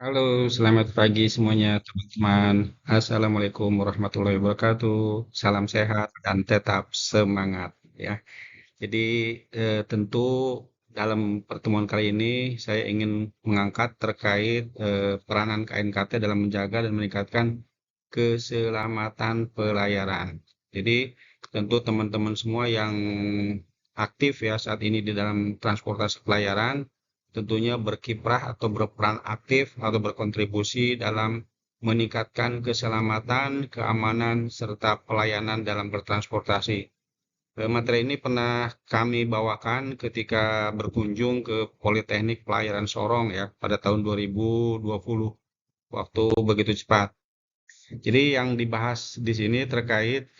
Halo, selamat pagi semuanya teman-teman. Assalamualaikum warahmatullahi wabarakatuh. Salam sehat dan tetap semangat ya. Jadi tentu dalam pertemuan kali ini saya ingin mengangkat terkait peranan KNKT dalam menjaga dan meningkatkan keselamatan pelayaran. Jadi tentu teman-teman semua yang aktif ya saat ini di dalam transportasi pelayaran tentunya berkiprah atau berperan aktif atau berkontribusi dalam meningkatkan keselamatan, keamanan, serta pelayanan dalam bertransportasi. Materi ini pernah kami bawakan ketika berkunjung ke Politeknik Pelayaran Sorong ya pada tahun 2020. Waktu begitu cepat. Jadi yang dibahas di sini terkait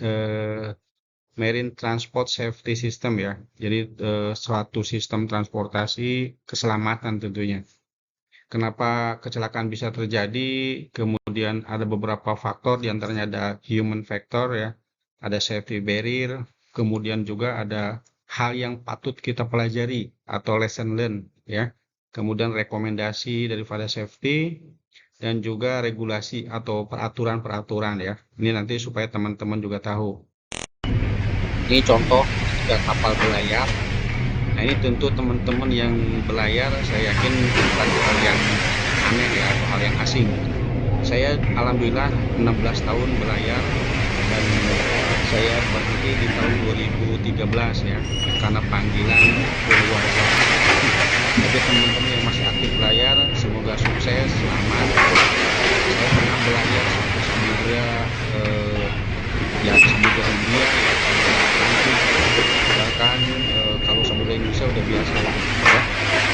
Marine Transport Safety System ya. Jadi suatu sistem transportasi keselamatan tentunya. Kenapa kecelakaan bisa terjadi? Kemudian ada beberapa faktor, diantaranya ada human factor ya, ada safety barrier, kemudian juga ada hal yang patut kita pelajari atau lesson learn ya. Kemudian rekomendasi daripada safety dan juga regulasi atau peraturan-peraturan ya. Ini nanti supaya teman-teman juga tahu. Ini contoh ketika kapal berlayar. Nah, ini tentu teman-teman yang berlayar, saya yakin bukan hal yang aneh ya, atau hal yang asing. Saya alhamdulillah 16 tahun berlayar dan saya berhenti di tahun 2013 ya, karena panggilan keluarga. Tapi teman-teman yang masih aktif berlayar, semoga sukses, selamat. Saya pernah berlayar sampai samudera eh, ya samudera India ya, samudera Atlantik, bahkan kalau samudera Indonesia udah biasa lah ya.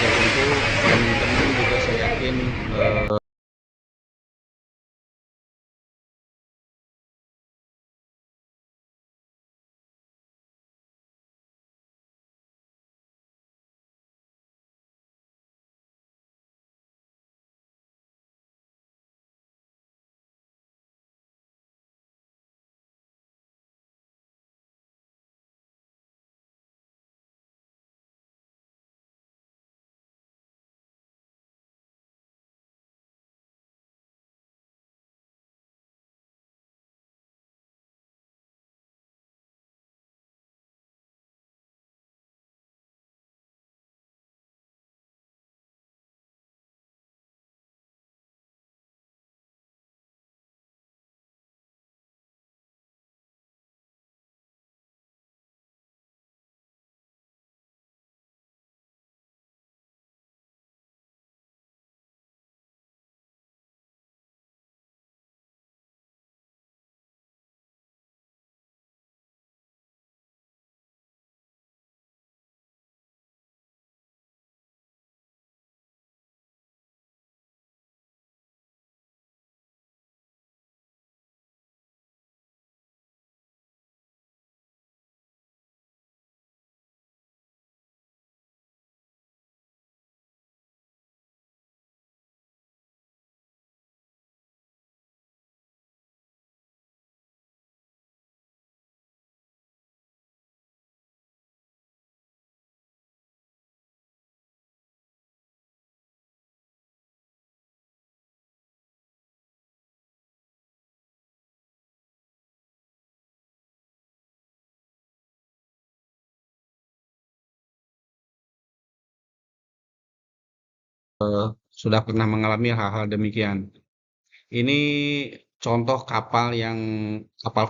Ya tentu teman-teman juga saya yakin sudah pernah mengalami hal-hal demikian. Ini contoh kapal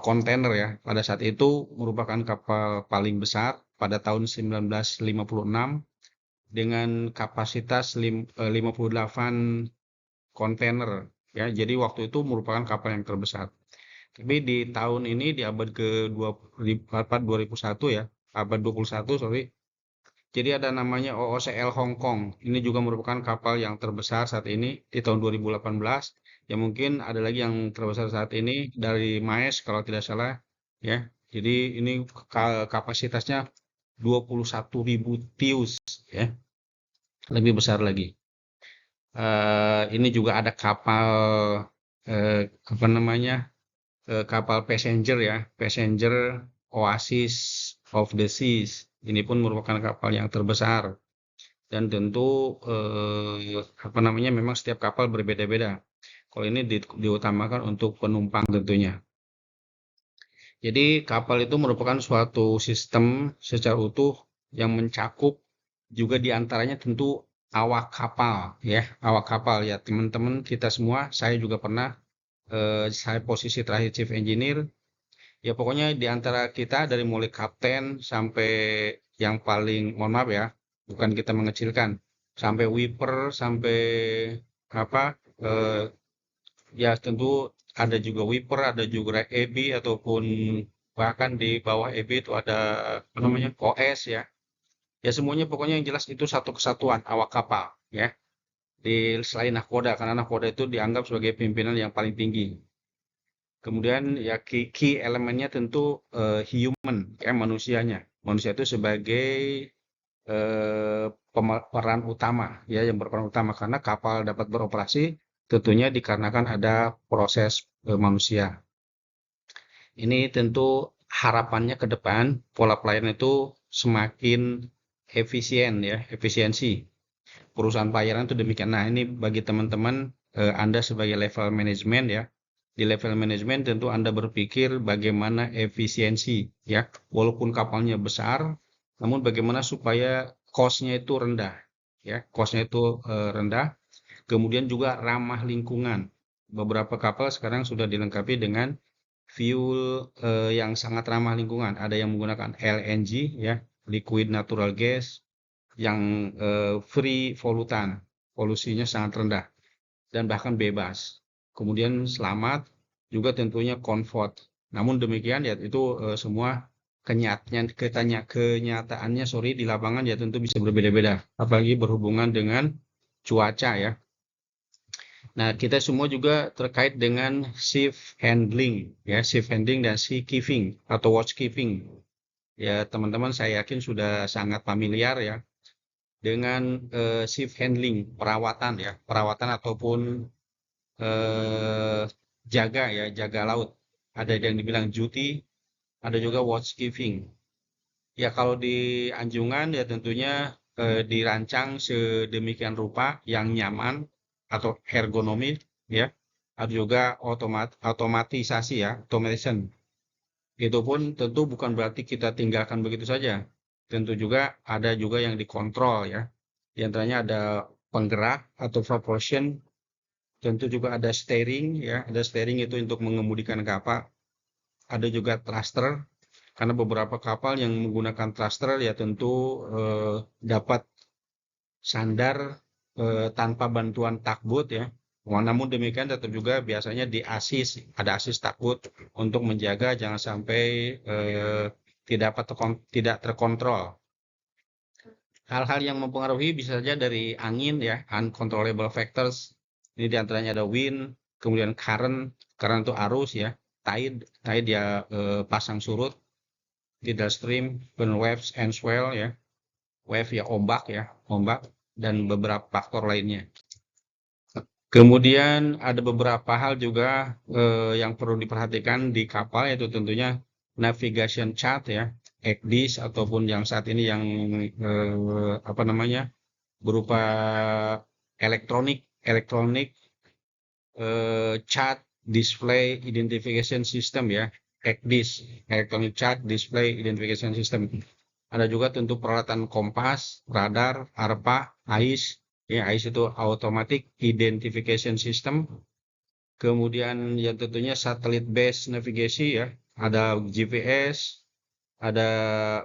kontainer ya. Pada saat itu merupakan kapal paling besar pada tahun 1956 dengan kapasitas 58 kontainer ya. Jadi waktu itu merupakan kapal yang terbesar. Tapi di tahun ini di abad ke-21 ya, abad 21 sorry. Jadi ada namanya OOCL Hong Kong. Ini juga merupakan kapal yang terbesar saat ini di tahun 2018. Ya mungkin ada lagi yang terbesar saat ini dari Maes kalau tidak salah ya. Jadi ini kapasitasnya 21.000 TEU ya, lebih besar lagi. Ini juga ada kapal apa namanya? Kapal passenger ya, passenger Oasis of the Seas. Ini pun merupakan kapal yang terbesar. dan tentu apa namanya memang setiap kapal berbeda-beda. Kalau ini diutamakan untuk penumpang tentunya. Jadi kapal itu merupakan suatu sistem secara utuh yang mencakup juga diantaranya tentu awak kapal ya, awak kapal ya teman-teman kita semua. Saya juga pernah saya posisi terakhir chief engineer. Ya pokoknya di antara kita dari mulai kapten sampai yang paling mohon maaf ya, bukan kita mengecilkan, sampai wiper sampai apa ya tentu ada juga wiper, ada juga EB ataupun bahkan di bawah EB itu ada apa namanya OS ya. Ya semuanya pokoknya yang jelas itu satu kesatuan awak kapal ya. Di selain nahkoda karena nahkoda itu dianggap sebagai pimpinan yang paling tinggi. Kemudian ya key elemennya tentu human ya manusianya. Manusia itu sebagai peran utama ya yang berperan utama karena kapal dapat beroperasi tentunya dikarenakan ada proses manusia. Ini tentu harapannya ke depan pola pelayanan itu semakin efisien ya, efisiensi. Perusahaan pelayaran itu demikian. Nah, ini bagi teman-teman Anda sebagai level manajemen ya. Di level manajemen tentu Anda berpikir bagaimana efisiensi ya. Walaupun kapalnya besar, namun bagaimana supaya cost-nya itu rendah ya. Cost-nya itu rendah. Kemudian juga ramah lingkungan. Beberapa kapal sekarang sudah dilengkapi dengan fuel yang sangat ramah lingkungan. Ada yang menggunakan LNG ya, liquid natural gas yang free polutan, polusinya sangat rendah dan bahkan bebas. Kemudian selamat juga tentunya comfort. Namun demikian ya itu semua kenyataannya sorry di lapangan ya tentu bisa berbeda-beda. Apalagi berhubungan dengan cuaca ya. Nah, kita semua juga terkait dengan shift handling, ya, shift handling dan sea keeping atau watch keeping. Ya, teman-teman saya yakin sudah sangat familiar ya dengan shift handling, perawatan ya, perawatan ataupun eh, jaga ya, jaga laut. Ada yang dibilang duty, ada juga watch keeping. Ya, kalau di anjungan ya tentunya dirancang sedemikian rupa yang nyaman atau ergonomis ya. Ada juga otomatisasi ya, automation. Itu pun tentu bukan berarti kita tinggalkan begitu saja. Tentu juga ada juga yang dikontrol ya. Di antaranya ada penggerak atau propulsion, tentu juga ada steering ya. Ada steering itu untuk mengemudikan kapal. Ada juga thruster karena beberapa kapal yang menggunakan thruster ya tentu dapat sandar tanpa bantuan takbut ya. Namun demikian tetap juga biasanya di asis, ada asis takbut untuk menjaga jangan sampai tidak terkontrol. Hal-hal yang mempengaruhi bisa saja dari angin ya, uncontrollable factors. Ini diantaranya ada wind, kemudian current itu arus ya, tide ya pasang surut, tidal stream, then waves and swell ya, wave ya ombak dan beberapa faktor lainnya. Kemudian ada beberapa hal juga yang perlu diperhatikan di kapal yaitu tentunya navigation chart ya, ECDIS ataupun yang saat ini yang apa namanya berupa elektronik chart display identification system ya, ECDIS, electronic chart display identification system. Ada juga tentu peralatan kompas, radar, ARPA, AIS. Ya, AIS itu automatic identification system. Kemudian yang tentunya satellite based navigasi ya, ada GPS, ada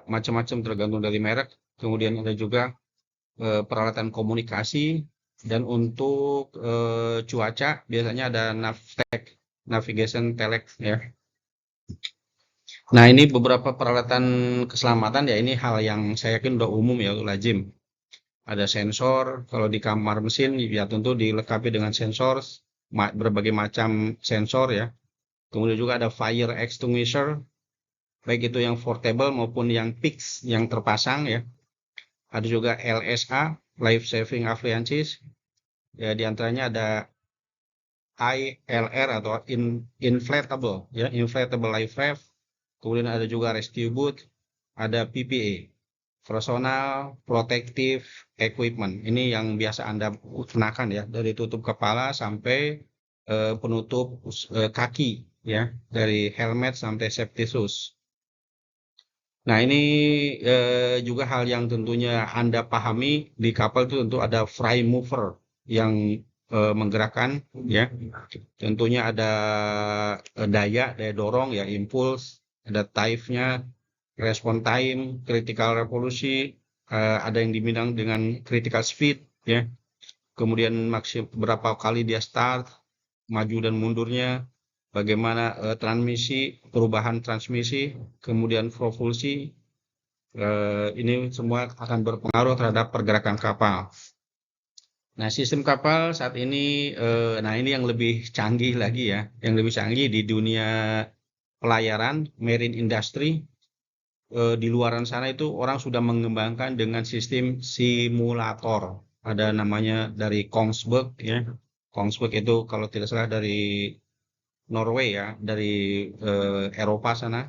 macam-macam tergantung dari merek. Kemudian ada juga peralatan komunikasi dan untuk cuaca biasanya ada Navtech, navigation telex ya. Nah, ini beberapa peralatan keselamatan ya, ini hal yang saya yakin udah umum ya, lazim. Ada sensor, kalau di kamar mesin ya tentu dilengkapi dengan sensor, berbagai macam sensor ya. Kemudian juga ada fire extinguisher, baik itu yang portable maupun yang fix yang terpasang ya. Ada juga LSA, life saving appliances. Ya, diantaranya ada ILR atau inflatable ya, inflatable life raft. Kemudian ada juga rescue boot, ada PPA. personal protective equipment. Ini yang biasa Anda kenakan ya, dari tutup kepala sampai penutup kaki ya, dari helmet sampai safety shoes. Nah, ini juga hal yang tentunya Anda pahami di kapal itu tentu ada fry mover yang menggerakkan ya. Tentunya ada daya dorong ya, impuls, ada type-nya, respon time, critical revolusi, ada yang dibilang dengan critical speed ya. Kemudian berapa kali dia start, maju dan mundurnya, bagaimana transmisi, perubahan transmisi, kemudian propulsi, ini semua akan berpengaruh terhadap pergerakan kapal. Nah, sistem kapal saat ini, nah ini yang lebih canggih lagi ya, yang lebih canggih di dunia pelayaran, marine industry, di luaran sana itu orang sudah mengembangkan dengan sistem simulator. Ada namanya dari Kongsberg ya. Kongsberg itu kalau tidak salah dari Norway ya, dari Eropa sana.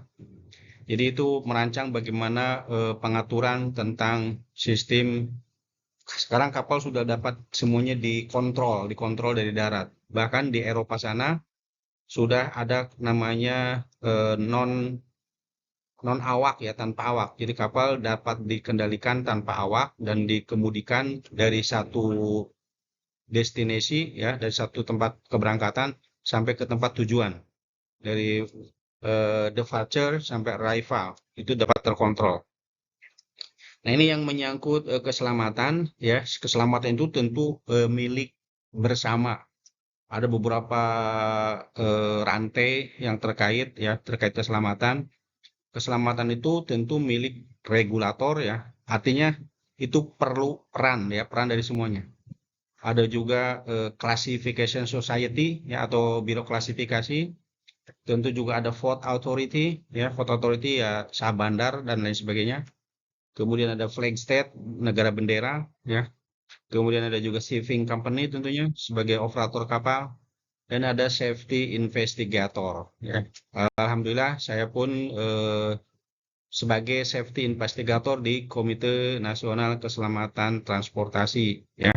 Jadi itu merancang bagaimana pengaturan tentang sistem. Sekarang kapal sudah dapat semuanya dikontrol dari darat. Bahkan di Eropa sana sudah ada namanya non awak ya, tanpa awak. Jadi kapal dapat dikendalikan tanpa awak dan dikemudikan dari satu destinasi ya, dari satu tempat keberangkatan sampai ke tempat tujuan. Dari departure sampai arrival itu dapat terkontrol. Nah, ini yang menyangkut keselamatan ya. Keselamatan itu tentu milik bersama. Ada beberapa rantai yang terkait ya, terkait keselamatan. Keselamatan itu tentu milik regulator ya. Artinya itu perlu peran dari semuanya. Ada juga classification society ya, atau biro klasifikasi. Tentu juga ada vote authority ya, vote authority ya, sah bandar dan lain sebagainya. Kemudian ada flag state, negara bendera ya. Kemudian ada juga shipping company tentunya sebagai operator kapal, dan ada safety investigator ya. Alhamdulillah saya pun sebagai safety investigator di Komite Nasional Keselamatan Transportasi ya.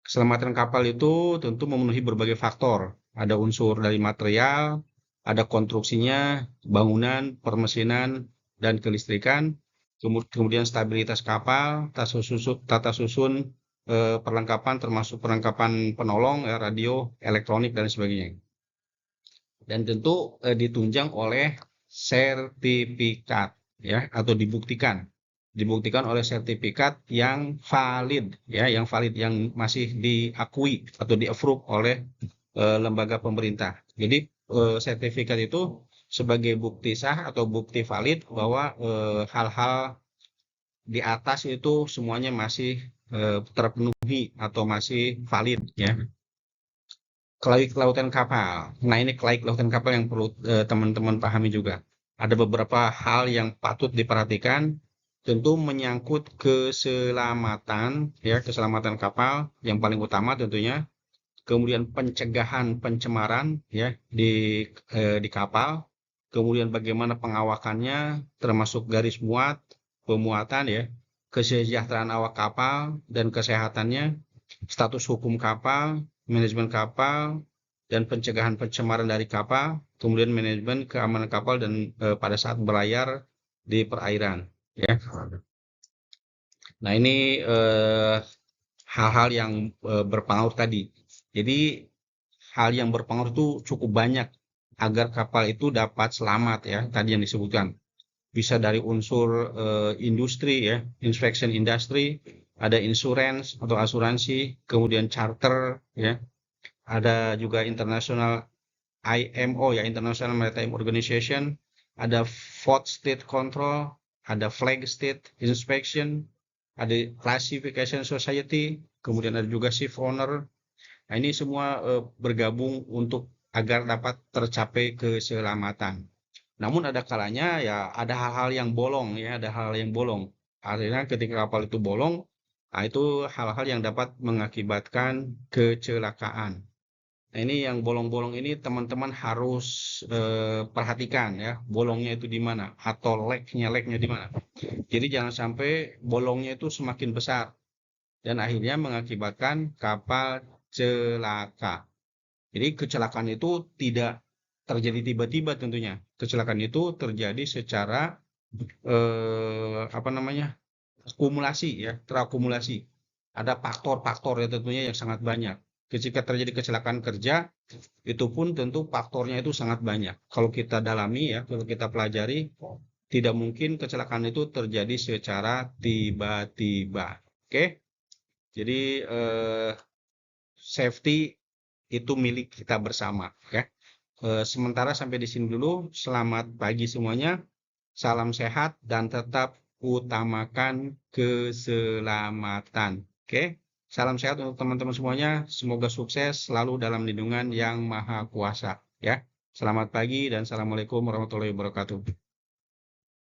Keselamatan kapal itu tentu memenuhi berbagai faktor. Ada unsur dari material, ada konstruksinya, bangunan, permesinan, dan kelistrikan. Kemudian stabilitas kapal, tata susun perlengkapan termasuk perlengkapan penolong, ya, radio, elektronik, dan sebagainya. Dan tentu ditunjang oleh sertifikat ya, atau dibuktikan oleh sertifikat yang valid ya, yang masih diakui atau di-approve oleh lembaga pemerintah. Jadi sertifikat itu sebagai bukti sah atau bukti valid bahwa hal-hal di atas itu semuanya masih terpenuhi atau masih valid ya. Kelautan kapal. Nah, ini kelautan kapal yang perlu teman-teman pahami juga. Ada beberapa hal yang patut diperhatikan, tentu menyangkut keselamatan ya, keselamatan kapal yang paling utama tentunya. Kemudian pencegahan pencemaran ya di kapal. Kemudian bagaimana pengawakannya, termasuk garis muat, pemuatan ya, kesejahteraan awak kapal dan kesehatannya, status hukum kapal, manajemen kapal, dan pencegahan pencemaran dari kapal, kemudian manajemen keamanan kapal dan pada saat berlayar di perairan ya. Nah, ini hal-hal yang berpengaruh tadi. Jadi hal yang berpengaruh itu cukup banyak agar kapal itu dapat selamat ya, tadi yang disebutkan. Bisa dari unsur industri ya, inspection industry, ada insurance atau asuransi, kemudian charter ya, ada juga international IMO ya, International Maritime Organization, ada Port State Control, ada Flag State Inspection, ada Classification Society, kemudian ada juga Ship Owner. Nah, ini semua bergabung untuk agar dapat tercapai keselamatan. Namun ada kalanya ya ada hal-hal yang bolong ya, ada hal yang bolong. Artinya ketika kapal itu bolong, nah itu hal-hal yang dapat mengakibatkan kecelakaan. Nah, ini yang bolong-bolong ini teman-teman harus perhatikan ya, bolongnya itu di mana atau leknya di mana. Jadi jangan sampai bolongnya itu semakin besar dan akhirnya mengakibatkan kapal celaka. Jadi kecelakaan itu tidak terjadi tiba-tiba tentunya. Kecelakaan itu terjadi secara apa namanya? Akumulasi ya, terakumulasi. Ada faktor-faktor ya tentunya yang sangat banyak. Ketika terjadi kecelakaan kerja, itu pun tentu faktornya itu sangat banyak. Kalau kita dalami ya, kalau kita pelajari, tidak mungkin kecelakaan itu terjadi secara tiba-tiba. Oke? Jadi safety itu milik kita bersama ya. Sementara sampai di sini dulu. Selamat pagi semuanya. Salam sehat dan tetap utamakan keselamatan. Oke? Salam sehat untuk teman-teman semuanya. Semoga sukses selalu dalam lindungan Yang Maha Kuasa ya. Selamat pagi dan assalamualaikum warahmatullahi wabarakatuh.